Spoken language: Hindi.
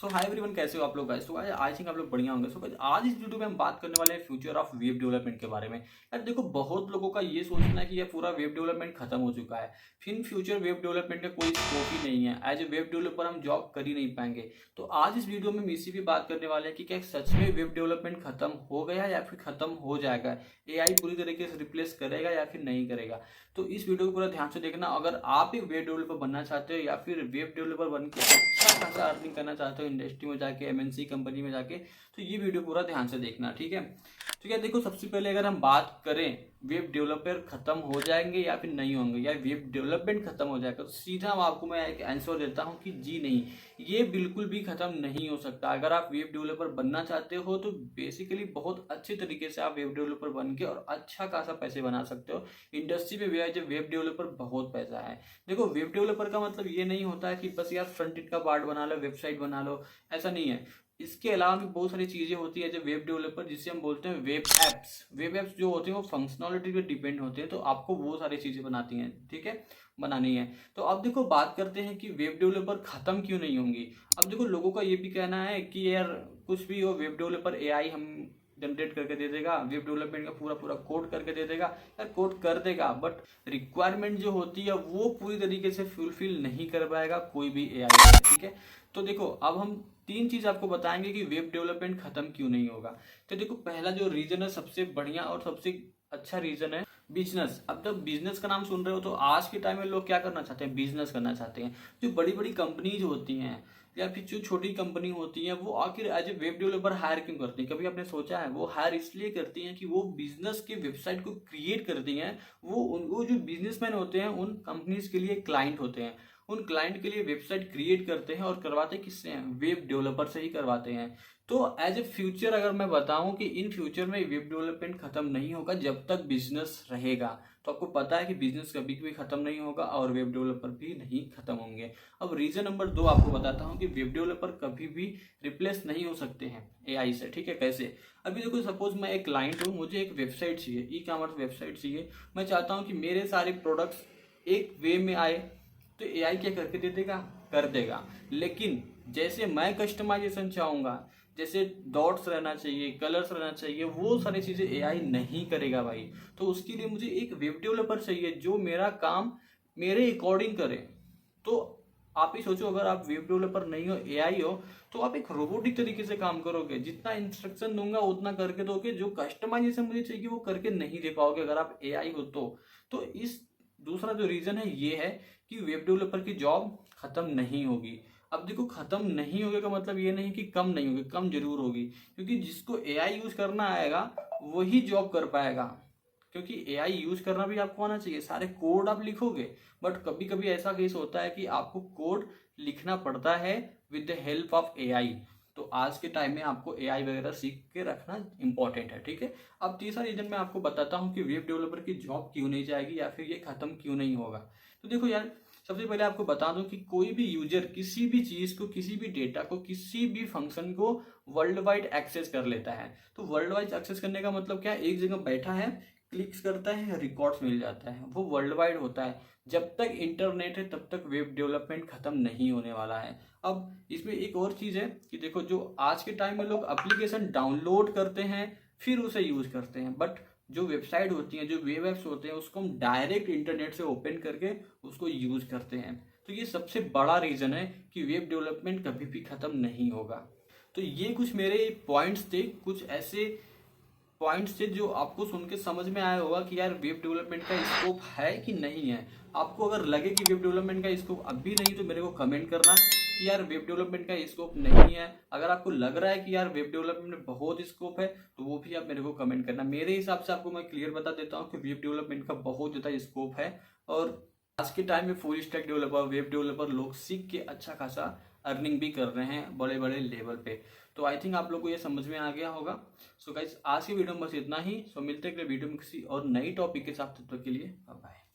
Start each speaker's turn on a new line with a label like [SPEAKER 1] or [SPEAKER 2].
[SPEAKER 1] सो हाय एवरीवन, कैसे हो आप लोग गाइस। आई थिंक आप लोग बढ़िया होंगे। सो आज इस वीडियो में हम बात करने वाले हैं फ्यूचर ऑफ वेब डेवलपमेंट के बारे में। यार देखो, बहुत लोगों का ये सोचना है कि ये पूरा वेब डेवलपमेंट खत्म हो चुका है, फिर फ्यूचर वेब डेवलपमेंट का कोई स्कोप ही नहीं है। एज ए वेब डेवलपर हम जॉब कर ही नहीं पाएंगे। तो आज इस वीडियो में हम इसी भी बात करने वाले हैं कि क्या सच में वेब डेवलपमेंट खत्म हो गया या फिर खत्म हो जाएगा, एआई पूरी तरीके से रिप्लेस करेगा या फिर नहीं करेगा। तो इस वीडियो को पूरा ध्यान से देखना। अगर आप एक वेब डेवलपर बनना चाहते हो या फिर वेब डेवलपर बन के अच्छा खासा अर्निंग करना चाहते हो इंडस्ट्री में जाके, एमएनसी कंपनी में जाके, तो ये वीडियो पूरा ध्यान से देखना, ठीक है। तो क्या देखो, सबसे पहले अगर हम बात करें वेब डेवलपर खत्म हो जाएंगे या फिर नहीं होंगे, या वेब डेवलपमेंट खत्म हो जाएगा, तो सीधा आपको मैं एक आंसर देता हूं कि जी नहीं, ये बिल्कुल भी खत्म नहीं हो सकता। अगर आप वेब डेवलपर बनना चाहते हो तो बेसिकली बहुत अच्छे तरीके से आप वेब डेवलपर बन के और अच्छा खासा पैसे बना सकते हो। इंडस्ट्री में वेब डेवलपर बहुत पैसा है। देखो, वेब डेवलपर का मतलब ये नहीं होता है कि बस यार फ्रंट एंड का पार्ट बना लो, वेबसाइट बना लो, ऐसा नहीं है। इसके अलावा भी बहुत सारी चीजें होती है जो वेब डेवलपर, जिसे हम बोलते हैं वेब एप्स जो होते हैं वो फंक्शनलिटी पे डिपेंड होते हैं। तो आपको वो सारी चीजें बनाती हैं, ठीक है, बनानी है। तो अब देखो, बात करते हैं कि वेब डेवलपर खत्म क्यों नहीं होंगी। अब देखो, लोगों का ये भी कहना है कि यार कुछ भी हो, वेब डेवलपर एआई हम जनरेट करके दे देगा, वेब डेवलपमेंट का पूरा पूरा कोड करके दे देगा। यार कोड कर देगा, बट रिक्वायरमेंट जो होती है वो पूरी तरीके से फुलफिल नहीं कर पाएगा कोई भी एआई, ठीक है। तो देखो, अब हम तीन चीज आपको बताएंगे कि वेब डेवलपमेंट खत्म क्यों नहीं होगा। तो देखो, पहला जो रीजन है, सबसे बढ़िया और सबसे अच्छा रीजन है बिजनेस। अब जब बिजनेस का नाम सुन रहे हो तो आज के टाइम में लोग क्या करना चाहते हैं, बिजनेस करना चाहते हैं। जो बड़ी बड़ी कंपनीज होती हैं या फिर जो छोटी कंपनी होती है, वो आखिर as a web developer hire क्यों करती है? कभी आपने सोचा है? वो हायर इसलिए करती हैं कि वो बिजनेस के वेबसाइट को क्रिएट करती हैं। वो जो बिजनेसमैन होते हैं उन कंपनीज के लिए क्लाइंट होते हैं, उन क्लाइंट के लिए वेबसाइट क्रिएट करते हैं और करवाते किससे हैं? वेब डेवलपर से ही करवाते हैं। तो एज ए फ्यूचर अगर मैं बताऊं कि इन फ्यूचर में वेब डेवलपमेंट खत्म नहीं होगा जब तक बिजनेस रहेगा। तो आपको पता है कि बिजनेस कभी भी खत्म नहीं होगा और वेब डेवलपर भी नहीं खत्म होंगे। अब रीजन नंबर 2 आपको बताता हूं कि वेब डेवलपर कभी भी रिप्लेस नहीं हो सकते हैं एआई से, ठीक है। कैसे? अभी देखो, सपोज मैं एक क्लाइंट हूँ, मुझे एक वेबसाइट चाहिए, ई कॉमर्स वेबसाइट चाहिए। मैं चाहता हूँ कि मेरे सारे प्रोडक्ट्स एक वे में आए, तो एआई क्या करके दे देगा? कर देगा। लेकिन जैसे मैं कस्टमाइजेशन चाहूंगा, जैसे डॉट्स रहना चाहिए, कलर्स रहना चाहिए, वो सारी चीजें एआई नहीं करेगा भाई। तो उसके लिए मुझे एक वेब डेवलपर चाहिए जो मेरा काम मेरे अकॉर्डिंग करे। तो आप ही सोचो, अगर आप वेब डेवलपर नहीं हो, एआई हो, तो आप एक रोबोटिक तरीके से काम करोगे। जितना इंस्ट्रक्शन दूंगा उतना करके दोगे, जो कस्टमाइजेशन मुझे चाहिए वो करके नहीं दे पाओगे अगर आप एआई हो तो इस दूसरा जो रीजन है ये है कि वेब डेवलपर की जॉब खत्म नहीं होगी। अब देखो, खत्म नहीं होगी का मतलब ये नहीं कि कम नहीं होगी, कम जरूर होगी, क्योंकि जिसको एआई यूज करना आएगा वही जॉब कर पाएगा। क्योंकि एआई यूज करना भी आपको आना चाहिए, सारे कोड आप लिखोगे, बट कभी कभी ऐसा केस होता है कि आपको कोड लिखना पड़ता है with the help of AI. तो आज के टाइम में आपको एआई वगैरह सीख के रखना इंपॉर्टेंट है, ठीक है। अब तीसरा रीजन मैं आपको बताता हूँ कि वेब डेवलपर की जॉब क्यों नहीं जाएगी या फिर ये खत्म क्यों नहीं होगा। तो देखो यार, सबसे पहले आपको बता दूं कि कोई भी यूजर किसी भी चीज को, किसी भी डेटा को, किसी भी फंक्शन को वर्ल्ड वाइड एक्सेस कर लेता है। तो वर्ल्ड वाइड एक्सेस करने का मतलब क्या है? एक जगह बैठा है, क्लिक्स करता है, रिकॉर्ड्स मिल जाता है, वो वर्ल्ड वाइड होता है। जब तक इंटरनेट है तब तक वेब डेवलपमेंट खत्म नहीं होने वाला है। अब इसमें एक और चीज है कि देखो, जो आज के टाइम में लोग एप्लीकेशन डाउनलोड करते हैं फिर उसे यूज करते हैं, बट जो वेबसाइट होती हैं, जो वेब एप्स होते हैं, उसको हम डायरेक्ट इंटरनेट से ओपन करके उसको यूज करते हैं। तो ये सबसे बड़ा रीजन है कि वेब डेवलपमेंट कभी भी खत्म नहीं होगा। तो ये कुछ मेरे पॉइंट्स थे, कुछ ऐसे पॉइंट्स थे जो आपको सुन के समझ में आया होगा कि यार वेब डेवलपमेंट का स्कोप है कि नहीं है। आपको अगर लगे कि वेब डेवलपमेंट का स्कोप अभी नहीं, तो मेरे को कमेंट करना कि यार वेब डेवलपमेंट का स्कोप नहीं है। अगर आपको लग रहा है कि यार वेब डेवलपमेंट में बहुत स्कोप है, तो वो भी आप मेरे को कमेंट करना। मेरे हिसाब से आपको मैं क्लियर बता देता हूँ कि वेब डेवलपमेंट का बहुत ज़्यादा स्कोप है। और आज के टाइम में full stack developer, web developer लोग सीख के अच्छा खासा अर्निंग भी कर रहे हैं बड़े बड़े लेवल पे। तो आई थिंक आप लोग को ये समझ में आ गया होगा। सो गाइस, आज की वीडियो में बस इतना ही। सो मिलते हैं अगले वीडियो में किसी और नई टॉपिक के साथ। तब तक के लिए बाय बाय।